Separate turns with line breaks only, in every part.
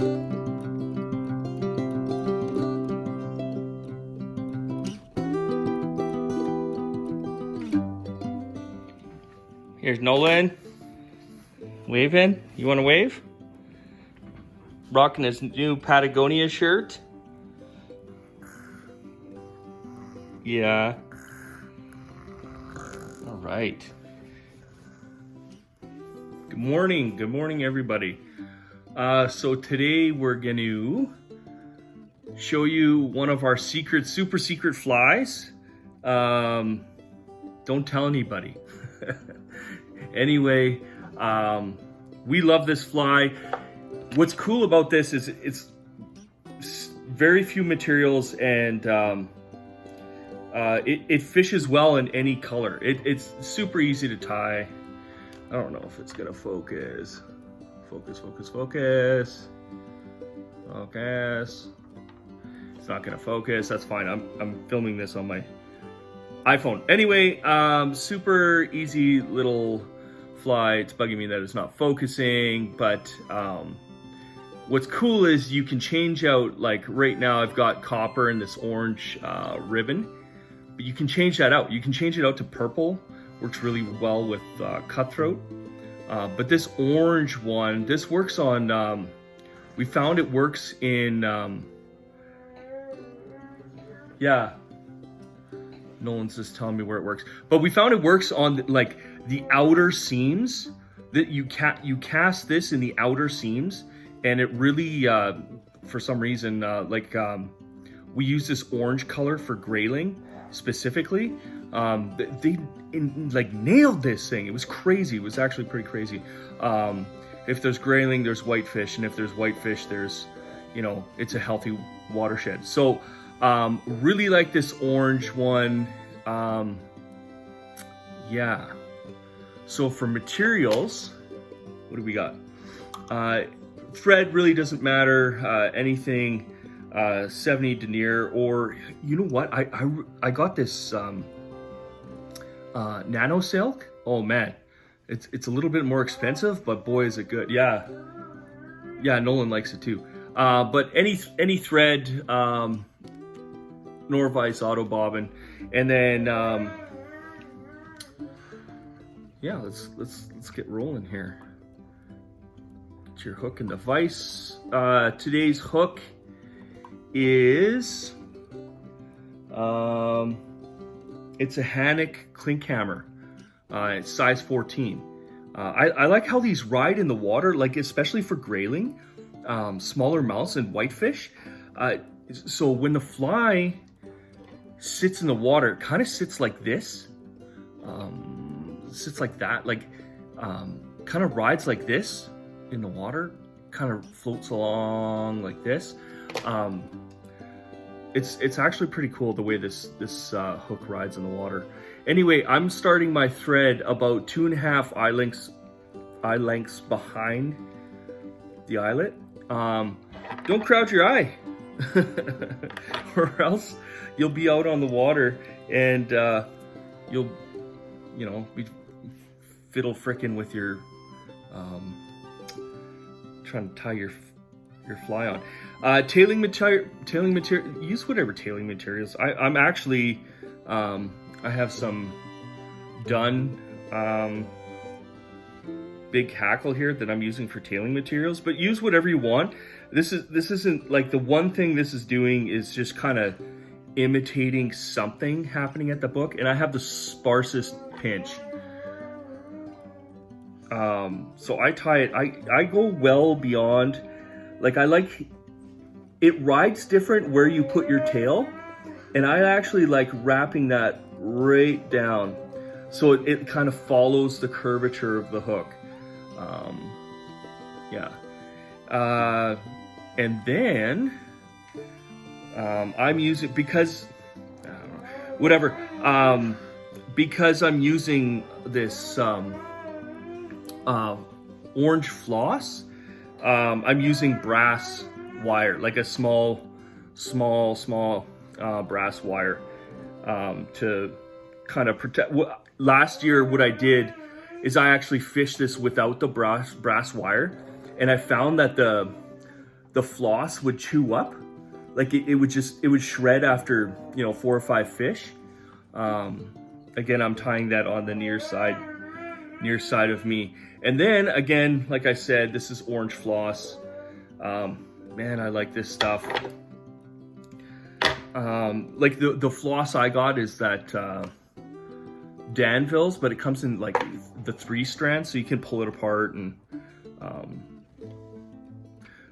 Here's Nolan, waving. You want to wave? Rocking his new Patagonia shirt. Yeah. All right. Good morning everybody. So today we're going to show you one of our super secret flies. Don't tell anybody. Anyway, we love this fly. What's cool about this is it's very few materials, and it fishes well in any color. It's super easy to tie. I don't know if it's gonna focus. Focus. It's not gonna focus. That's fine. I'm filming this on my iPhone. Anyway, super easy little fly. It's bugging me that it's not focusing, but what's cool is you can change out, like right now I've got copper and this orange ribbon, but you can change that out. You can change it out to purple. Works really well with cutthroat. But this orange one, this works on, we found it works in, yeah, Nolans is telling me where it works, but we found it works on like the outer seams. That you cast this in the outer seams, and it really for some reason we use this orange color for grayling specifically. They nailed this thing. It was crazy. It was actually pretty crazy. If there's grayling, there's whitefish, and if there's whitefish, there's, you know, it's a healthy watershed. So really like this orange one. Yeah. So for materials, what do we got? Thread really doesn't matter. Anything 70 denier, or you know what? I got this nano silk. Oh man, it's a little bit more expensive, but boy is it good. Yeah, Nolan likes it too. But any thread. Norvise auto bobbin, and then yeah, let's get rolling here. Get your hook in the vise. Today's hook is it's a hanak klinkhammer. It's size 14. I like how these ride in the water, like especially for grayling, smaller mouths and whitefish. So when the fly sits in the water, it kind of sits like this, sits like that, like kind of rides like this in the water, kind of floats along like this. It's actually pretty cool the way this hook rides in the water. Anyway, I'm starting my thread about 2.5 eye lengths behind the eyelet. Don't crowd your eye or else you'll be out on the water and you'll, you know, be fiddle frickin' with your trying to tie your fly on. Tailing material, use whatever tailing materials. I'm actually I have some done big hackle here that I'm using for tailing materials, but use whatever you want. This isn't like, the one thing this is doing is just kind of imitating something happening at the book, and I have the sparsest pinch. So I tie it, I go well beyond, like I like, it rides different where you put your tail, and I actually like wrapping that right down so it kind of follows the curvature of the hook. Yeah. And then I'm using, because whatever, because I'm using this orange floss, I'm using brass wire, like a small brass wire, to kind of protect. Last year what I did is I actually fished this without the brass wire, and I found that the floss would chew up. Like it would shred after, you know, 4 or 5 fish. Again, I'm tying that on the near side of me. And then again, like I said, this is orange floss. Man, I like this stuff. Like the floss I got is that Danville's, but it comes in like the 3 strands, so you can pull it apart. And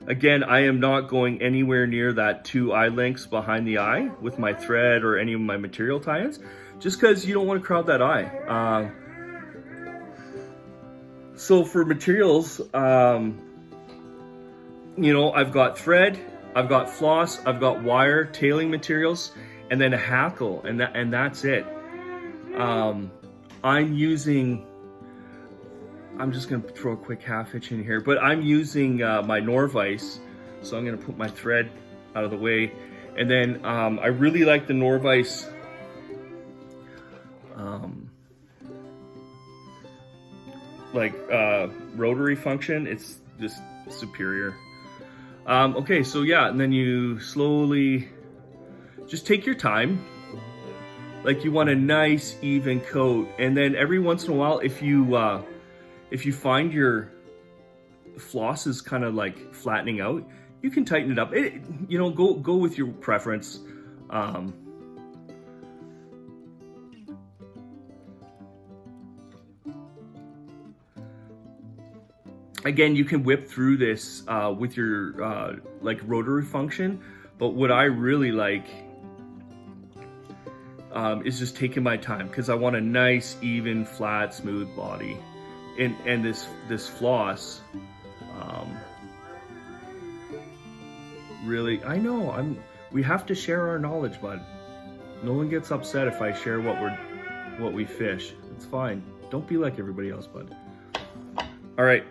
again, I am not going anywhere near that 2 eye lengths behind the eye with my thread or any of my material tie-ins, just because you don't want to crowd that eye. So for materials, you know, I've got thread, I've got floss, I've got wire, tailing materials, and then a hackle, and that's it. I'm just gonna throw a quick half hitch in here, but I'm using my Norvise, so I'm gonna put my thread out of the way, and then I really like the Norvise rotary function. It's just superior. Okay, so yeah, and then you slowly just take your time. Like you want a nice even coat, and then every once in a while, if you find your floss is kind of like flattening out, you can tighten it up. You know, go with your preference. Again, you can whip through this with your like rotary function, but what I really like is just taking my time, because I want a nice, even, flat, smooth body. And this floss, really, I know we have to share our knowledge, bud. No one gets upset if I share what we fish. It's fine. Don't be like everybody else, bud. All right.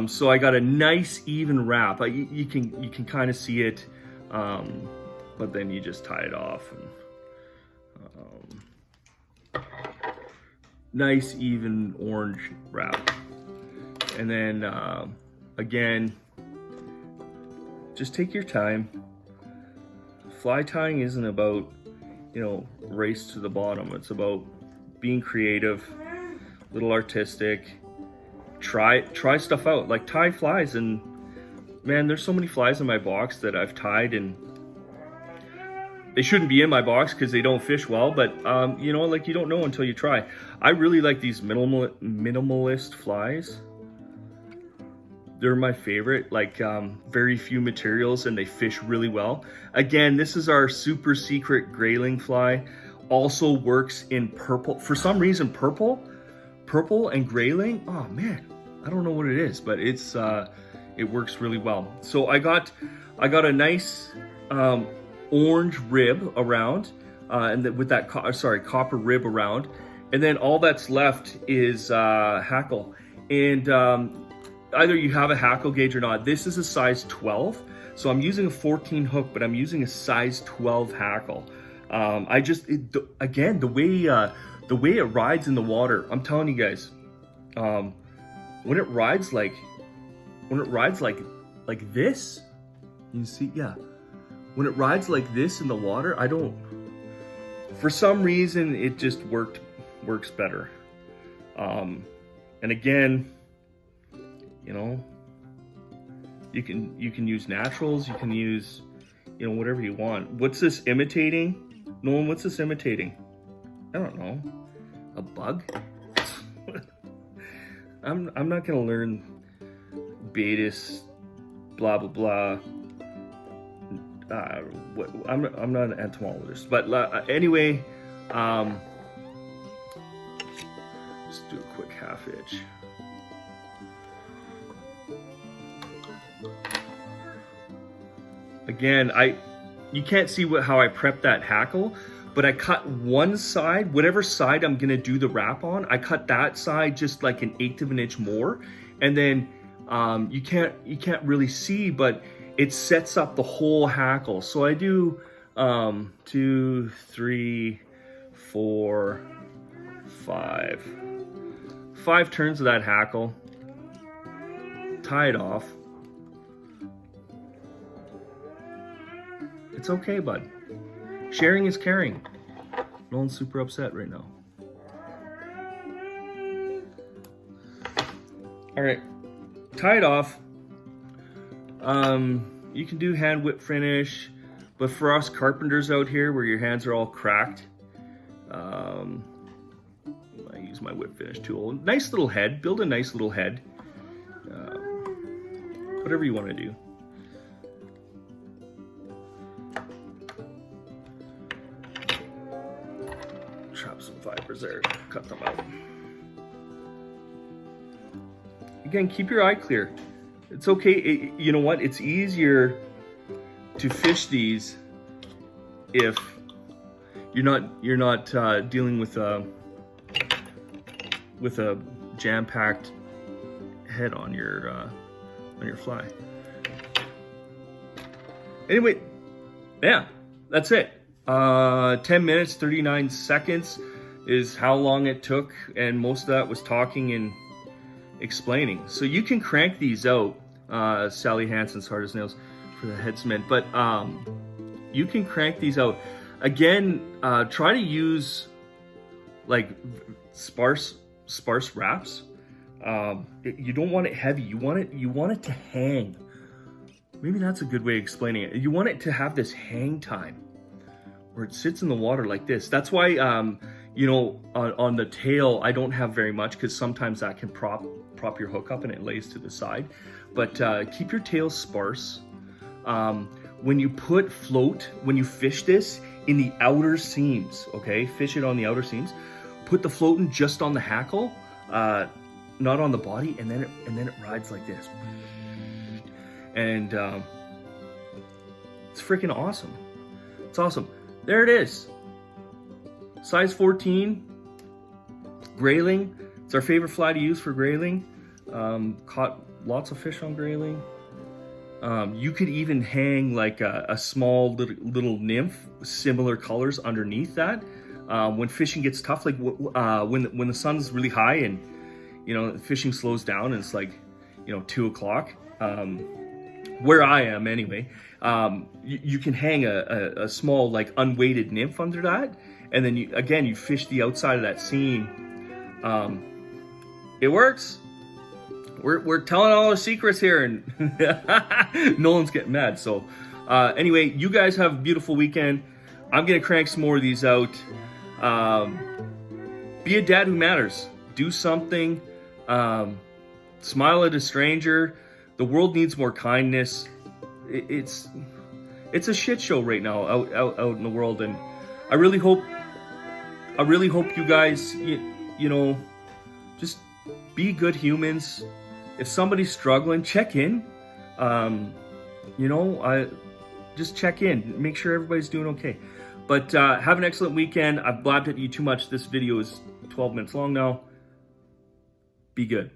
So I got a nice even wrap. You can kind of see it, but then you just tie it off. And, nice even orange wrap. And then again, just take your time. Fly tying isn't about, you know, race to the bottom. It's about being creative, a little artistic. Try stuff out, like tie flies. And man, there's so many flies in my box that I've tied, and they shouldn't be in my box because they don't fish well, but you know, like, you don't know until you try. I really like these minimalist flies. They're my favorite, like very few materials and they fish really well. Again, this is our super secret grayling fly. Also works in purple. For some reason, purple and grayling, oh man, I don't know what it is, but it's it works really well. So I got a nice orange rib around, and with that copper rib around, and then all that's left is hackle. And either you have a hackle gauge or not. This is a size 12, so I'm using a 14 hook, but I'm using a size 12 hackle. Again, the way it rides in the water, I'm telling you guys, when it rides like this, you see, yeah. When it rides like this in the water, for some reason, it just works better. And again, you know, you can use naturals, you can use, you know, whatever you want. What's this imitating? Nolan, what's this imitating? I don't know. A bug? I'm not gonna learn Betis, blah blah blah. I'm not an entomologist, but anyway, just do a quick half hitch. Again, you can't see how I prep that hackle, but I cut one side, whatever side I'm gonna do the wrap on, I cut that side just like 1/8 of an inch more, and then you can't really see, but it sets up the whole hackle. So I do 2, 3, 4, 5 turns of that hackle, tie it off, It's okay, bud. Sharing is caring. Nolan's super upset right now. All right, tie it off. You can do hand whip finish, but for us carpenters out here where your hands are all cracked, I use my whip finish tool. Nice little head, build a nice little head. Whatever you want to do. Chop some fibers there, cut them out. Again, keep your eye clear. It's okay. You know what? It's easier to fish these if you're not dealing with a jam-packed head on your fly. Anyway, yeah, that's it. 10 minutes, 39 seconds is how long it took, and most of that was talking and explaining. So you can crank these out, Sally Hansen's Hard as Nails for the head cement, but you can crank these out. Again, try to use like sparse wraps. You don't want it heavy. You want it to hang. Maybe that's a good way of explaining it. You want it to have this hang time where it sits in the water like this. That's why, you know, on the tail, I don't have very much because sometimes that can prop your hook up and it lays to the side. But keep your tail sparse. When you put float, when you fish this in the outer seams, okay? Fish it on the outer seams. Put the floating just on the hackle, not on the body, and then it rides like this. And it's freaking awesome. It's awesome. There it is. Size 14, grayling. It's our favorite fly to use for grayling. Caught lots of fish on grayling. You could even hang like a small little nymph, similar colors underneath that. When fishing gets tough, like when the sun's really high and you know fishing slows down and it's like 2 o'clock. Where I am anyway, you can hang a small like unweighted nymph under that, and then you fish the outside of that seam. It works. We're telling all the secrets here, and Nolan's getting mad. So anyway, you guys have a beautiful weekend. I'm gonna crank some more of these out. Be a dad who matters. Do something. Smile at a stranger. The world needs more kindness. It's a shit show right now out in the world, and I really hope you guys just be good humans. If somebody's struggling, check in. Just check in. Make sure everybody's doing okay. But have an excellent weekend. I've blabbed at you too much. This video is 12 minutes long now. Be good.